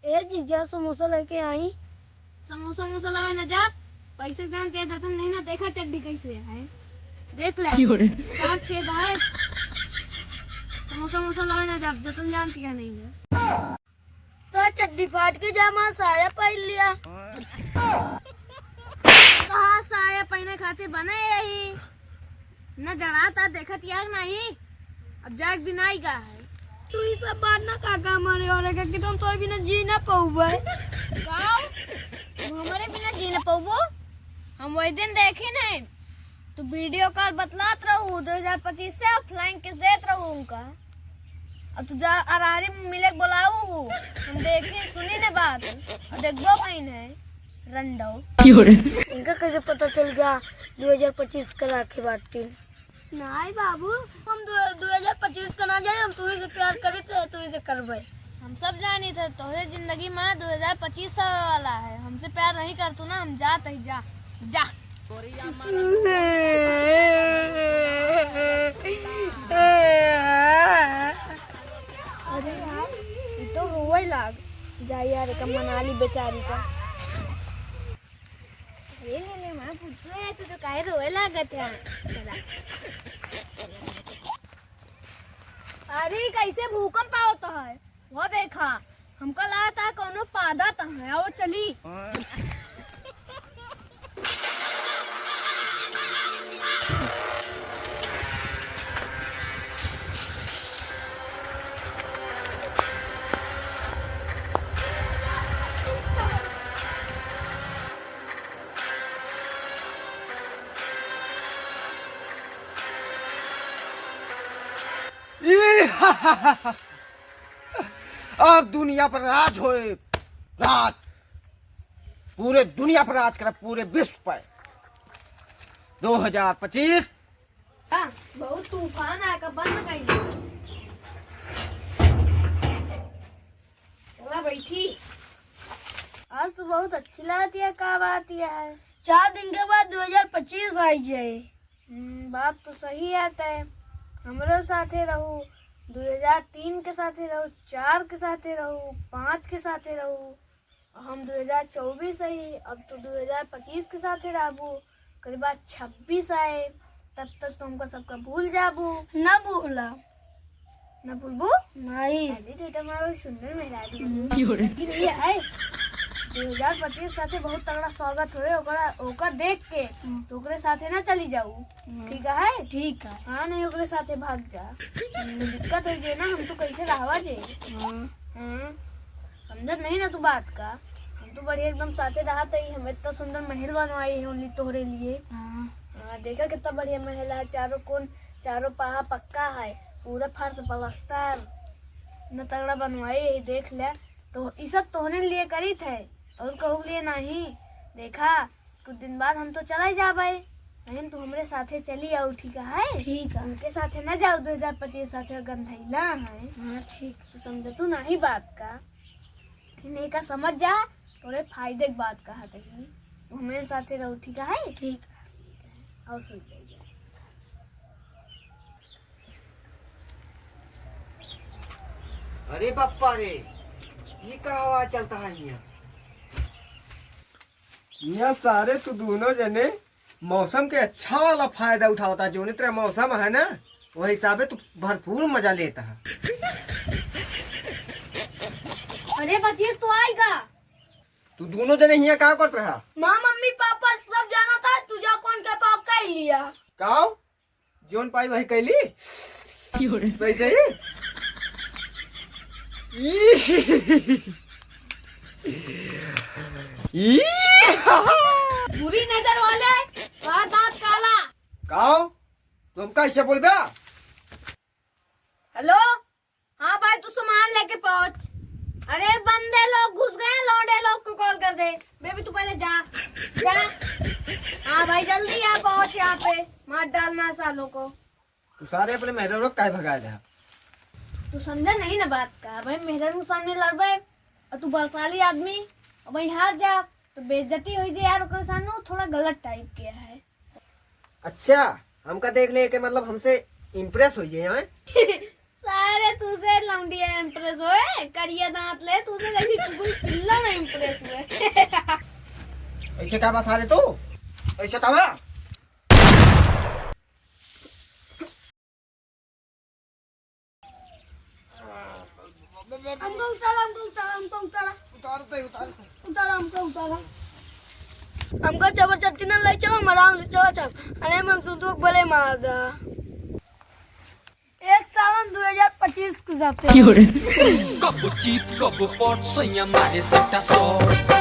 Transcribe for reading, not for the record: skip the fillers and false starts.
ए जीजा समोसा लेके आई। समोसा मोसा लावे न जा, पैसे जान दे देता नहीं ना। देखा चड्डी कैसे है, देख ले चार छेद है। समोसा मोसा लावे न जा, जतन जानती है नहीं है तो चड्डी फाट के जामा साया पहन लिया। कहाँ साया पहने खातिर बने यही न जड़ाता देखत याग नहीं। अब जाग दिन आएगा है। तू ही सब बात ना काका मारे और कि तुम तो बिना जी ना पाऊबे। गाँव हमारे बिना जी न पाऊबो। हम वही दिन देखे नहीं, तू वीडियो कॉल बतलात रहू 2025 से ऑफलाइन किस देत रहू उनका। अब तू जा अरारी मिले बोलाऊ, हम देखे सुनी ने बात और देखबो कहीं है रंडो। इनका कैसे पता चल गया 2025 का राखी बाटी? नहीं बाबू, हम 2025 का ना जाने, हम तुम्ही से प्यार करे थे, तुम्ही से करबे। हम सब जानी थे तोहरे जिंदगी में 2025 वाला है। हमसे प्यार नहीं कर तू ना, हम जात ही जा जा। अरे यार ये तो रोए लाग जा यार, का मनाली बेचारी का। अरे ले मां पूछो है, तू तो काहे रोए लागत है? अरे कैसे भूकंप आवता है वो देखा। हमको लगा था कोनो पादा था है वो चली। अब दुनिया पर राज होए, राज पूरे दुनिया पर राज करे, पूरे विश्व पर। 2025 बहुत तूफान आकर बंद कर दिया। चला बैठी, आज तो बहुत अच्छी लगती है। का बात यह है 4 दिन के बाद 2025 आई जाए। बात तो सही आता है। हमरो साथे रहू, 2003 के साथे रहू, 4 के साथे रहू, 5 के साथे रहू। हम 2024 आई, अब तो 2025 के साथे रहू। करीब 26 आए, तब तक तो हमको सबका भूल जाबू। ना भूला न भूलबू नहीं। अरे तो तुम्हारा सुंदर मेरा नहीं है। 2025 साथे बहुत तगड़ा स्वागत होए, ओकर देख के तो ओकरे साथे ना चली जाऊ। ठीक है? ठीक है। हाँ नहीं ओकरे साथे भाग जा। दिक्कत हो जाए ना, हम तो कैसे रहवा जे। समझत नहीं ना तू बात का। हम तो बढ़िया एकदम साथे रहा था। हमें इतना सुंदर महल बनवाई है ओनली तोहरे लिए। देखा कितना बढ़िया महल है। चारों कोन, चारों पहा पक्का है, पूरा फर्श पलस्तर न तगड़ा बनवाई है। देख ले तो ये सब तोहरे लिए करी थे और कहू लिए नहीं। देखा कुछ दिन बाद हम तो चला ही जाबे, लेकिन तू हमरे साथे चली आओ। ठीक है? ठीक है। उनके साथे न जाओ 2025 साथे गंधैला है। हाँ ठीक। तू समझ तू नहीं बात का नहीं का समझ जा। थोड़े फायदे की बात कहा तू हमारे साथे रहो। ठीक है? ठीक। और सुन ले जा। अरे पप्पा रे, ये का आवाज चलता है यहाँ सारे तो दोनों जने मौसम के अच्छा वाला फायदा उठाता। जो तरह मौसम है ना, वो हिसाबे तो भरपूर मजा लेता है। अरे 25 तो आएगा। तू दोनों जने यहाँ क्या करत रहा? माँ मम्मी पापा सब जाना था, तुझा कौन के पाप का ही लिया। काओ जोन पाई वही कैली। सही सही। बुरी नजर वाले, दांत काला। काओ तुम कैसे बोल बा? हेलो, हाँ भाई तू सामान लेके पहुंच। अरे बंदे लोग घुस गए, लौंडे लोग को कॉल कर दे। बेबी तू पहले जा जा। हाँ भाई जल्दी आ, पहुंच यहाँ पे, मार डालना सालों को। तू सारे अपने मेहरा लोग काय भगाया था? तू समझा नहीं ना बात का। भाई मेहरा के सामने लड़बे और तू बलशाली आदमी और भाई हार जा तो बेइज्जती हो जाए यार। ओकरे सामने वो थोड़ा गलत टाइप के है। अच्छा हमका देख ले के मतलब हमसे इम्प्रेस हो जाए। सारे तुझे लौंडी इम्प्रेस हुए करिया दांत ले तुझे देखी कुकुल पिल्ला ना इम्प्रेस हुए ऐसे क्या बता रहे तू ऐसे क्या हमको उतारा हमको उतारा हमको जबरदस्ती ना ले चलो हम आराम से चलो चल अरे मंसूर तो भले मार दा एक साल 2025 के जाते Kabo cheat, kabo pot, sonha mais essa tá só.